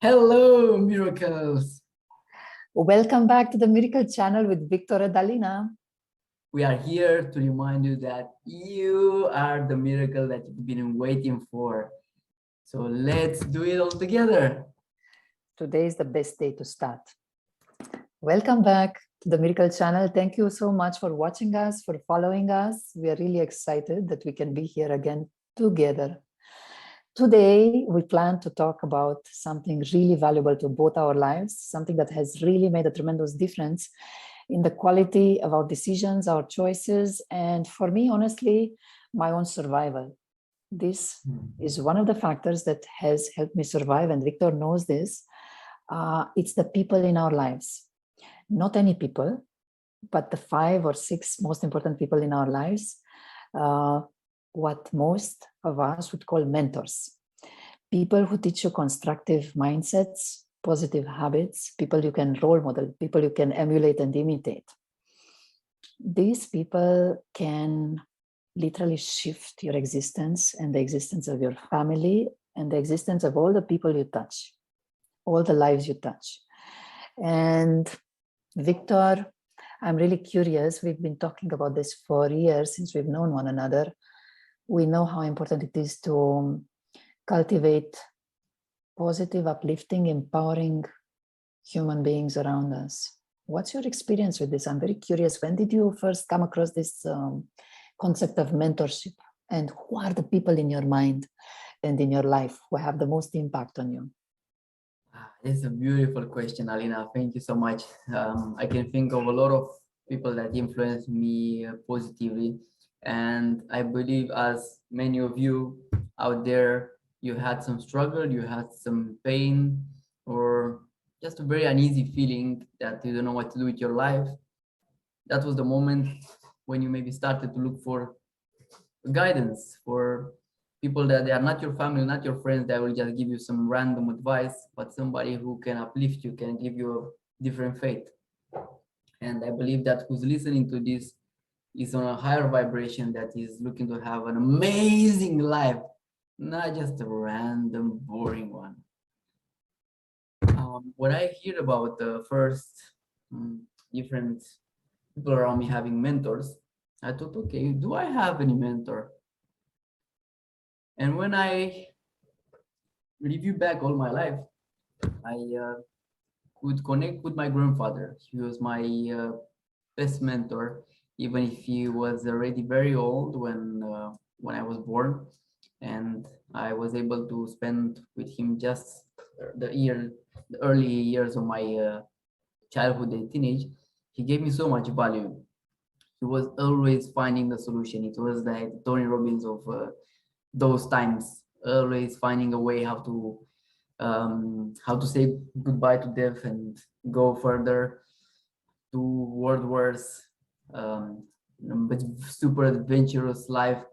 Hello, miracles. Welcome back to the Miracle Channel with Victor and Dalina. We are here to remind you that you are the miracle that you've been waiting for. So let's do it all together. Today is the best day to start. Welcome back to the Miracle Channel. Thank you so much for watching us, for following us. We are really excited that we can be here again together. Today, we plan to talk about something really valuable to both our lives, something that has really made a tremendous difference in the quality of our decisions, our choices, and for me, honestly, my own survival. This is one of the factors that has helped me survive, and Victor knows this. It's the people in our lives. Not any people, but the 5 or 6 most important people in our lives. What most of us would call mentors. People who teach you constructive mindsets, positive habits, people you can role model, people you can emulate and imitate. These people can literally shift your existence and the existence of your family and the existence of all the people you touch, all the lives you touch. And Victor, I'm really curious. We've been talking about this for years since we've known one another. We know how important it is to cultivate positive, uplifting, empowering human beings around us. What's your experience with this? I'm very curious. When did you first come across this concept of mentorship? And who are the people in your mind and in your life who have the most impact on you? It's a beautiful question, Alina. Thank you so much. I can think of a lot of people that influenced me positively. And I believe, as many of you out there, you had some struggle, you had some pain, or just a very uneasy feeling that you don't know what to do with your life. That was the moment when you maybe started to look for guidance, for people that they are not your family, not your friends, that will just give you some random advice, but somebody who can uplift you, can give you a different faith. And I believe that who's listening to this is on a higher vibration, that is looking to have an amazing life, not just a random, boring one. When I hear about the first different people around me having mentors, I thought, okay, do I have any mentor? And when I review back all my life, I could connect with my grandfather. He was my best mentor, even if he was already very old when I was born, and I was able to spend with him just the early years of my childhood and teenage. He gave me so much value. He was always finding the solution. It was like Tony Robbins of those times, always finding a way how to say goodbye to death and go further towards but super adventurous life,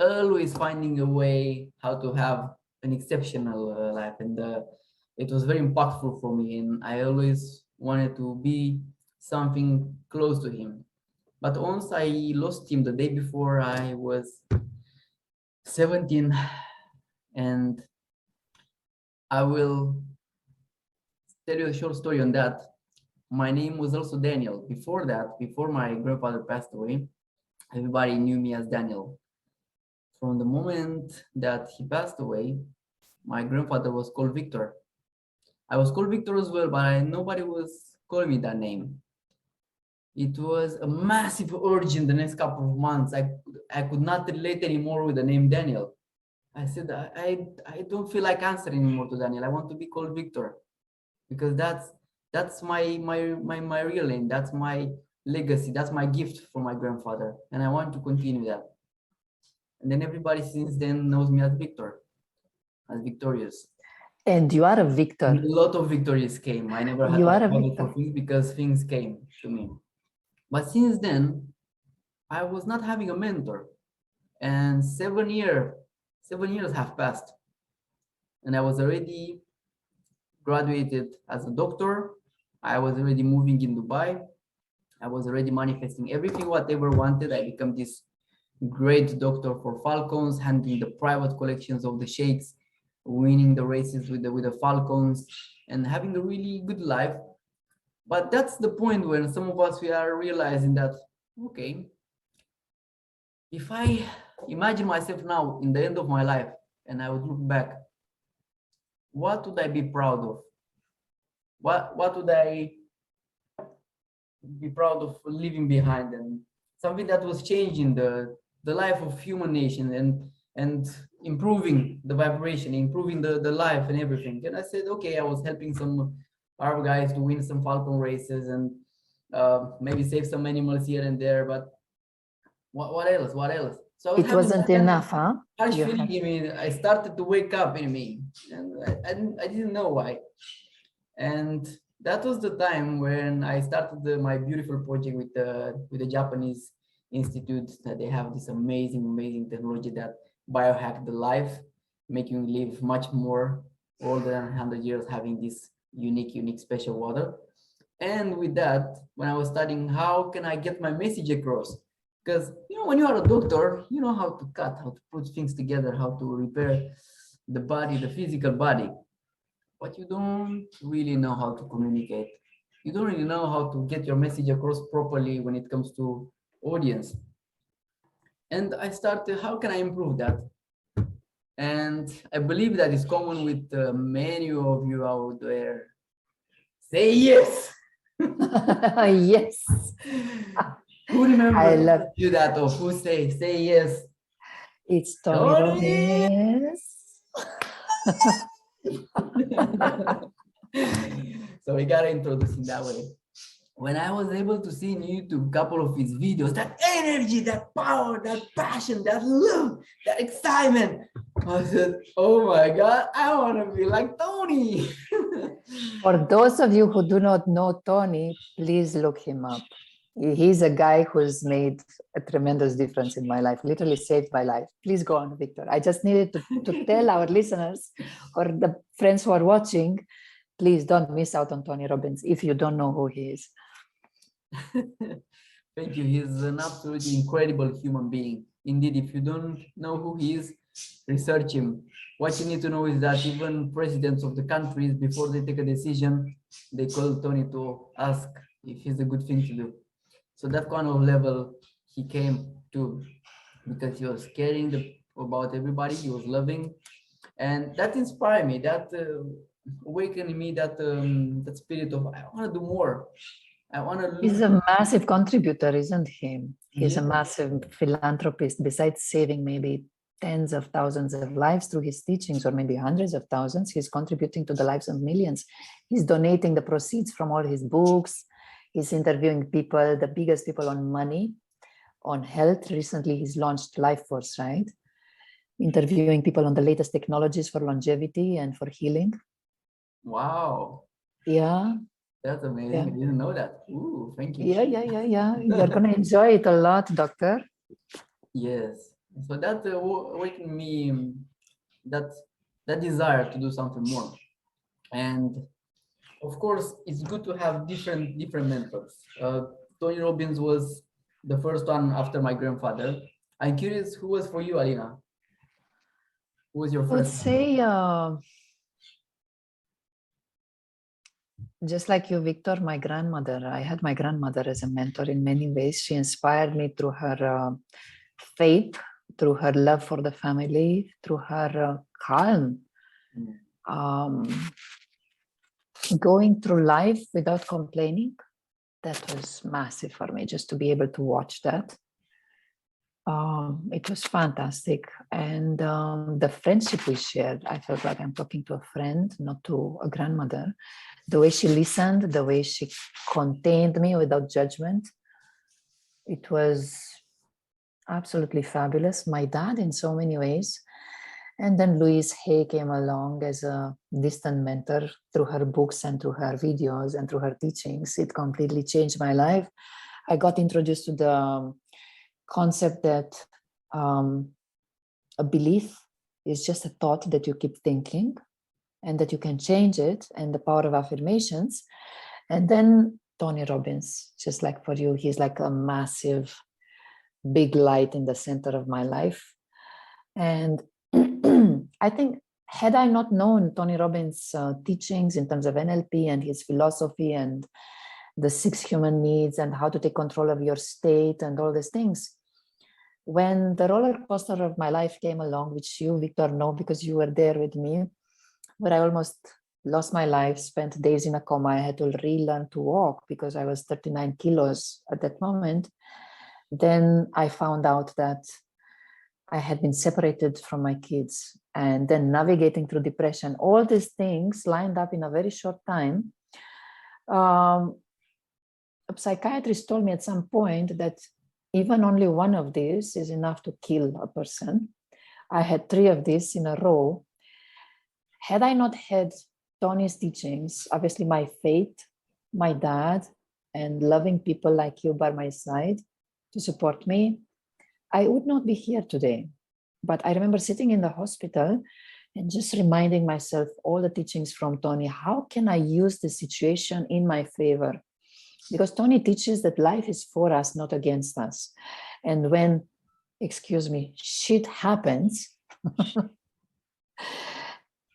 always finding a way how to have an exceptional life. And it was very impactful for me, and I always wanted to be something close to him. But once I lost him the day before I was 17, and I will tell you a short story on that. My name was also Daniel. Before that, before my grandfather passed away, everybody knew me as Daniel. From the moment that he passed away, my grandfather was called Victor. I was called Victor as well, but nobody was calling me that name. It was a massive urge in the next couple of months. I could not relate anymore with the name Daniel. I said, I don't feel like answering anymore to Daniel. I want to be called Victor, because that's my real name. That's my legacy. That's my gift from my grandfather, and I want to continue that. And then everybody since then knows me as Victor, as victorious. And you are a victor. And a lot of victories came. I never had to struggle for things because things came to me. But since then, I was not having a mentor, and 7 years have passed, and I was already graduated as a doctor. I was already moving in Dubai. I was already manifesting everything whatever wanted. I become this great doctor for falcons, handling the private collections of the sheikhs, winning the races with the falcons and having a really good life. But that's the point when some of us we are realizing that, okay, if I imagine myself now in the end of my life and I would look back, what would I be proud of? What would I be proud of leaving behind? And something that was changing the life of human nation and improving the vibration, improving the life and everything. And I said, okay, I was helping some Arab guys to win some falcon races and maybe save some animals here and there, but what else? What else? So I was It having wasn't that kind of enough, huh? harsh You feeling had, in me. I started to wake up in me, and I didn't know why. And that was the time when I started my beautiful project with the Japanese institute. That they have this amazing technology that biohack the life, making you live much more older than 100 years, having this unique special water. And with that, when I was studying, how can I get my message across? Because when you are a doctor, you know how to cut, how to put things together, how to repair the body, the physical body, but you don't really know how to communicate. You don't really know how to get your message across properly when it comes to audience. And I started, how can I improve that? And I believe that is common with many of you out there. Say yes. yes. Who I remembers love you that, or who say yes? it's Tony Tony! Robbins. So we gotta introduce him that way. When I was able to see in YouTube a couple of his videos, that energy, that power, that passion, that love, that excitement, I said, oh my God, I want to be like Tony. For those of you who do not know Tony, please look him up. He's a guy who's made a tremendous difference in my life, literally saved my life. Please go on, Victor. I just needed to tell our listeners or the friends who are watching, please don't miss out on Tony Robbins if you don't know who he is. Thank you. He's an absolutely incredible human being. Indeed, if you don't know who he is, research him. What you need to know is that even presidents of the countries, before they take a decision, they call Tony to ask if it's a good thing to do. So that kind of level he came to, because he was caring about everybody. He was loving, and that inspired me. That awakened in me that spirit of I want to do more. I want to He's look. a massive contributor, isn't he? He's a Yeah. massive philanthropist. Besides saving maybe tens of thousands of lives through his teachings, or maybe hundreds of thousands, he's contributing to the lives of millions. He's donating the proceeds from all his books. He's interviewing people, the biggest people on money, on health. Recently, he's launched Life Force, right? Interviewing people on the latest technologies for longevity and for healing. Wow, Yeah. that's amazing. Yeah. I didn't know that. Ooh, thank you. Yeah. You're going to enjoy it a lot, doctor. Yes. So that awakened me that that desire to do something more. And of course, it's good to have different mentors. Tony Robbins was the first one after my grandfather. I'm curious, who was for you, Alina? Who was your I would first mentor? say, just like you, Victor, my grandmother, I had my grandmother as a mentor in many ways. She inspired me through her faith, through her love for the family, through her calm. Going through life without complaining, that was massive for me, just to be able to watch that. It was fantastic. And the friendship we shared, I felt like I'm talking to a friend, not to a grandmother. The way she listened, the way she contained me without judgment, it was absolutely fabulous. My dad in so many ways. And then Louise Hay came along as a distant mentor through her books and through her videos and through her teachings. It completely changed my life. I got introduced to the concept that a belief is just a thought that you keep thinking and that you can change it, and the power of affirmations. And then Tony Robbins, just like for you, he's like a massive, big light in the center of my life. And I think had I not known Tony Robbins' teachings in terms of NLP and his philosophy and the 6 human needs and how to take control of your state and all these things, when the roller coaster of my life came along, which you, Victor, know because you were there with me, where I almost lost my life, spent days in a coma. I had to relearn to walk because I was 39 kilos at that moment. Then I found out that I had been separated from my kids, and then navigating through depression, all these things lined up in a very short time. A psychiatrist told me at some point that even only one of these is enough to kill a person. I had 3 of these in a row. Had I not had Tony's teachings, obviously my faith, my dad, and loving people like you by my side to support me, I would not be here today. But I remember sitting in the hospital and just reminding myself all the teachings from Tony. How can I use the situation in my favor? Because Tony teaches that life is for us, not against us. And when, excuse me, shit happens,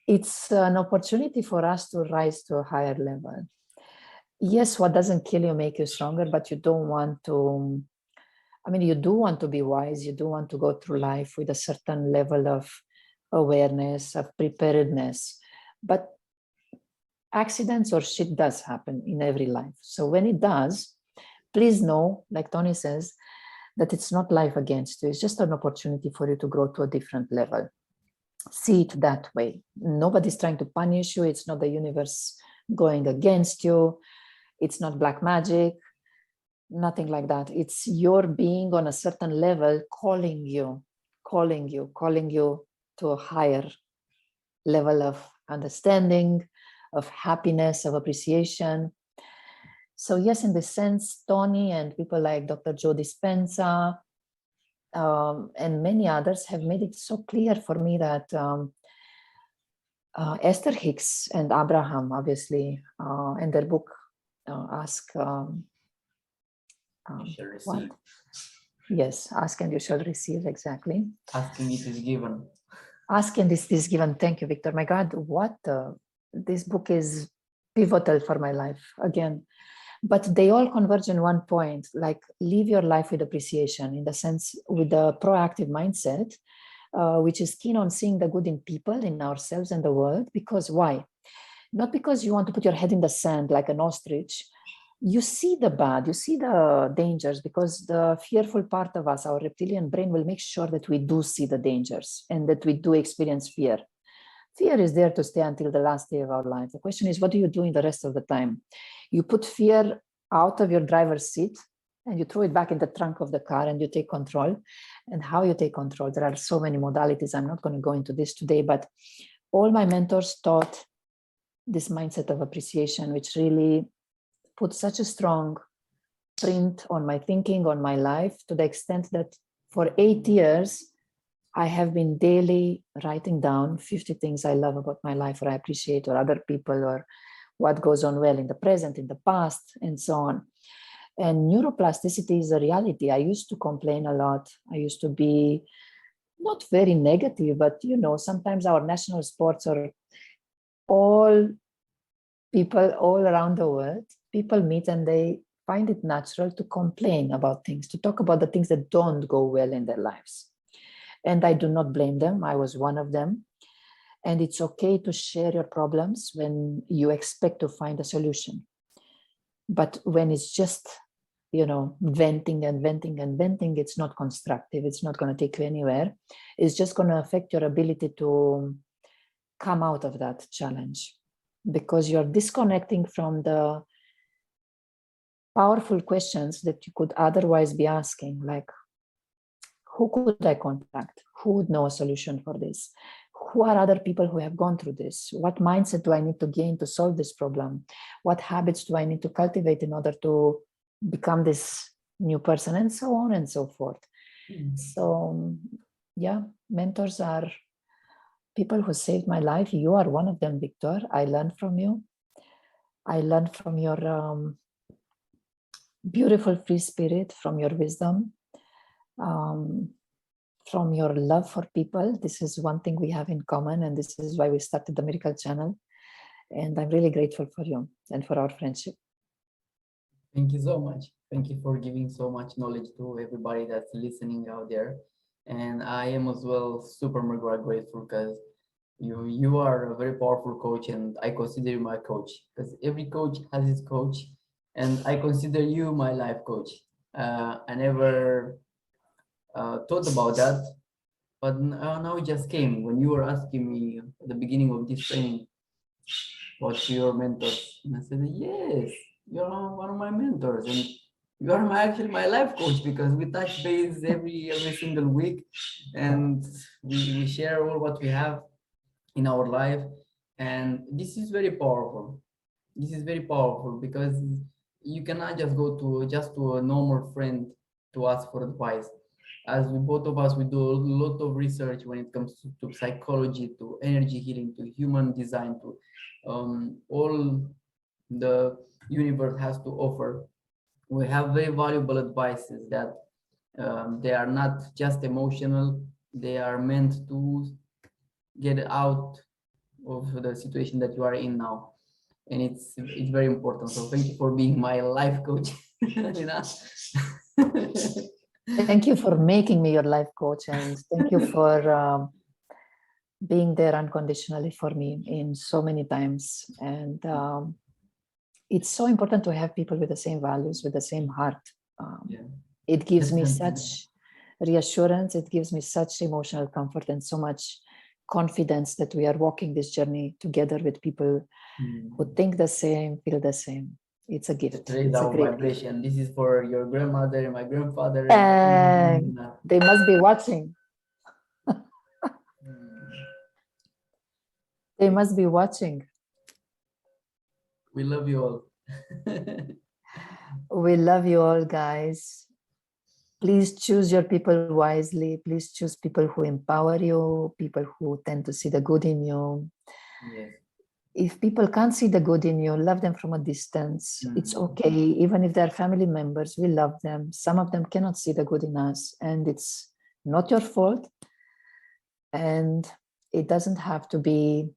it's an opportunity for us to rise to a higher level. Yes, what doesn't kill you make you stronger, but you don't want to, I mean, you do want to be wise. You do want to go through life with a certain level of awareness, of preparedness. But accidents or shit does happen in every life. So when it does, please know, like Tony says, that it's not life against you. It's just an opportunity for you to grow to a different level. See it that way. Nobody's trying to punish you. It's not the universe going against you. It's not black magic, nothing like that. It's your being on a certain level calling you to a higher level of understanding, of happiness, of appreciation. So yes, in this sense, Tony and people like Dr. Joe Dispenza and many others have made it so clear for me that Esther Hicks and Abraham, obviously, in their book, Ask You shall receive. what? Yes, ask and you shall receive, exactly. Asking it is given. Ask and this is given. Thank you, Victor. My God, what this book is pivotal for my life again. But they all converge in one point, like live your life with appreciation, in the sense with a proactive mindset, which is keen on seeing the good in people, in ourselves and the world. Because why? Not because you want to put your head in the sand like an ostrich. You see the bad, you see the dangers, because the fearful part of us, our reptilian brain, will make sure that we do see the dangers and that we do experience fear. Fear is there to stay until the last day of our life. The question is, what do you do in the rest of the time? You put fear out of your driver's seat and you throw it back in the trunk of the car and you take control. And how you take control, there are so many modalities. I'm not going to go into this today, but all my mentors taught this mindset of appreciation, which really put such a strong print on my thinking, on my life, to the extent that for 8 years, I have been daily writing down 50 things I love about my life, or I appreciate, or other people, or what goes on well in the present, in the past, and so on. And neuroplasticity is a reality. I used to complain a lot. I used to be not very negative, but sometimes our national sports are all people all around the world. People meet and they find it natural to complain about things, to talk about the things that don't go well in their lives. And I do not blame them. I was one of them. And it's okay to share your problems when you expect to find a solution. But when it's just, venting and venting and venting, it's not constructive. It's not going to take you anywhere. It's just going to affect your ability to come out of that challenge, because you're disconnecting from the powerful questions that you could otherwise be asking, like, who could I contact? Who would know a solution for this? Who are other people who have gone through this? What mindset do I need to gain to solve this problem? What habits do I need to cultivate in order to become this new person, and so on and so forth. So yeah, mentors are people who saved my life. You are one of them, Victor. I learned from you. I learned from your beautiful free spirit, from your wisdom. from your love for people. This is one thing we have in common, and this is why we started the Miracle Channel. And I'm really grateful for you and for our friendship. Thank you so much. Thank you for giving so much knowledge to everybody that's listening out there. And I am as well super mega grateful because you are a very powerful coach, and I consider you my coach because every coach has his coach, and I consider you my life coach. I never thought about that, but now it just came when you were asking me at the beginning of this training, what's your mentors? And I said, yes, you're one of my mentors, and you are actually my life coach because we touch base every single week, and we share all what we have in our life, and this is very powerful. This is very powerful because you cannot just go to a normal friend to ask for advice. As we both of us, we do a lot of research when it comes to psychology, to energy healing, to human design, to all the universe has to offer. We have very valuable advices that they are not just emotional, they are meant to get out of the situation that you are in now, and it's very important. So thank you for being my life coach. You know? Thank you for making me your life coach, and thank you for being there unconditionally for me in so many times. And it's so important to have people with the same values, with the same heart. Yeah. It gives me such reassurance, it gives me such emotional comfort and so much confidence that we are walking this journey together with people who think the same, feel the same. It's a gift. Raise It's a our great vibration. This is for your grandmother and my grandfather. gift. They must be watching. They must be watching. We love you all. We love you all, guys. Please choose your people wisely. Please choose people who empower you, people who tend to see the good in you. Yes. If people can't see the good in you, love them from a distance. It's okay. Even if they're family members, we love them. Some of them cannot see the good in us, and it's not your fault. And it doesn't have to be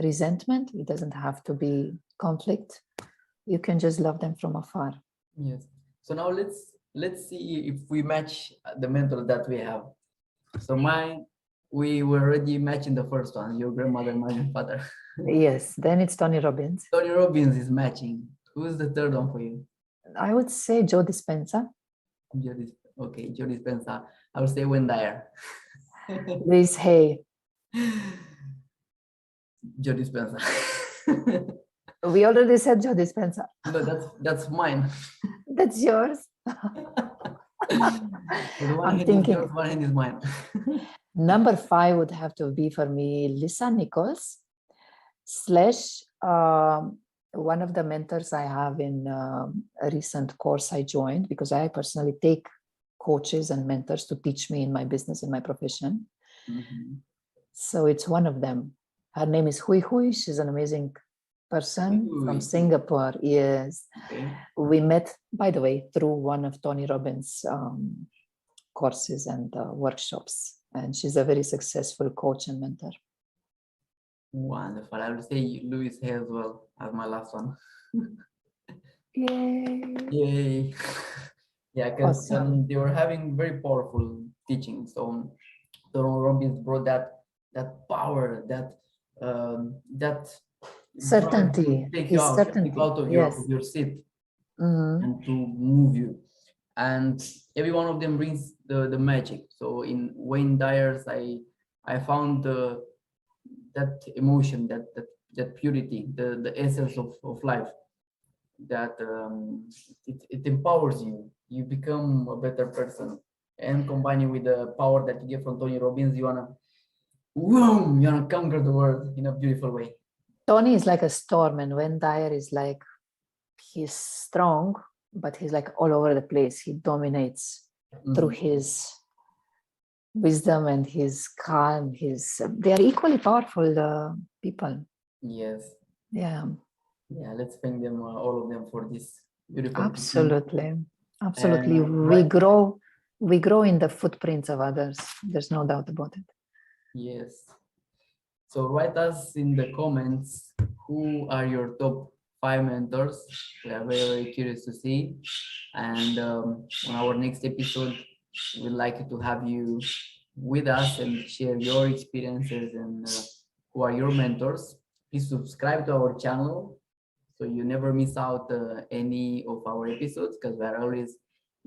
resentment. It doesn't have to be conflict. You can just love them from afar. Yes. So now let's see if we match the mentor that we have. So we were already matching the first one, your grandmother, my grandfather. Yes, then it's Tony Robbins. Tony Robbins is matching. Who's the third one for you? I would say Joe Dispenza. Okay, Joe Dispenza. I would say Wayne Dyer. Liz Hay. Joe Dispenza. We already said Joe Dispenza. No, that's mine. That's yours. I'm thinking. Yours, one hand is mine. Number 5 would have to be for me Lisa Nichols / one of the mentors I have in a recent course I joined, because I personally take coaches and mentors to teach me in my business, in my profession. So it's one of them. Her name is Hui Hui. She's an amazing person from Singapore. Yes. Okay. We met, by the way, through one of Tony Robbins' courses and workshops. And she's a very successful coach and mentor. Wonderful. I will say Louis Hay as well as my last one. Yay. Yay. Yeah, because Awesome. they were having very powerful teachings. So Tony Robbins brought that power, that certainty. Take you out, certainty. out of your seat and to move you. And every one of them brings the magic. So in Wayne Dyer's, I found that emotion, that purity, the essence of life, that it empowers you. You become a better person. And combining with the power that you get from Tony Robbins, you wanna conquer the world in a beautiful way. Tony is like a storm, and Wayne Dyer is like, he's strong, but he's like all over the place. He dominates through his wisdom and his calm. They are equally powerful people. Yes. Yeah. Yeah, let's thank them, all of them, for this beautiful Absolutely. teaching. Absolutely. We grow We grow in the footprints of others. There's no doubt about it. Yes. So write us in the comments who are your top 5 mentors. We are very, very curious to see. And on our next episode, we'd like to have you with us and share your experiences and who are your mentors. Please subscribe to our channel so you never miss out any of our episodes because we are always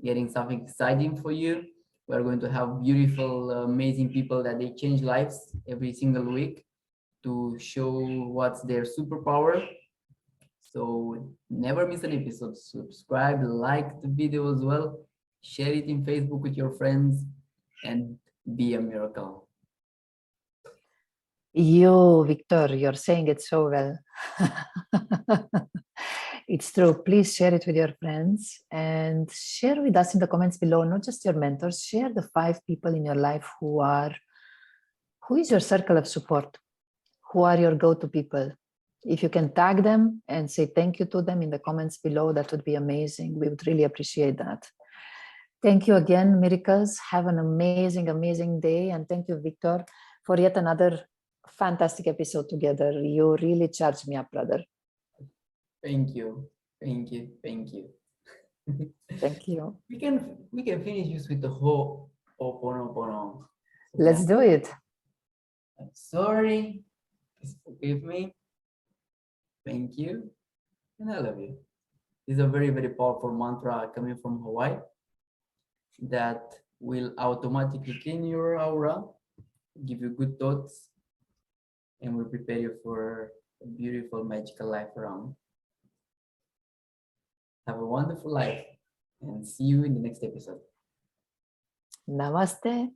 getting something exciting for you. We're going to have beautiful, amazing people that they change lives every single week to show what's their superpower. So never miss an episode. Subscribe, like the video as well, share it in Facebook with your friends, and be a miracle. You, Victor, you're saying it so well. It's true. Please share it with your friends and share with us in the comments below, not just your mentors, share the 5 people in your life who is your circle of support, who are your go-to people. If you can tag them and say thank you to them in the comments below, that would be amazing. We would really appreciate that. Thank you again, Miracles. Have an amazing, amazing day. And thank you, Victor, for yet another fantastic episode together. You really charged me up, brother. Thank you. Thank you. Thank you. Thank you. We can finish this with the whole Ho'oponopono. Let's do it. I'm sorry. Please forgive me. Thank you. And I love you. This is a very, very powerful mantra coming from Hawaii that will automatically clean your aura, give you good thoughts, and will prepare you for a beautiful, magical life around. Have a wonderful life and see you in the next episode. Namaste.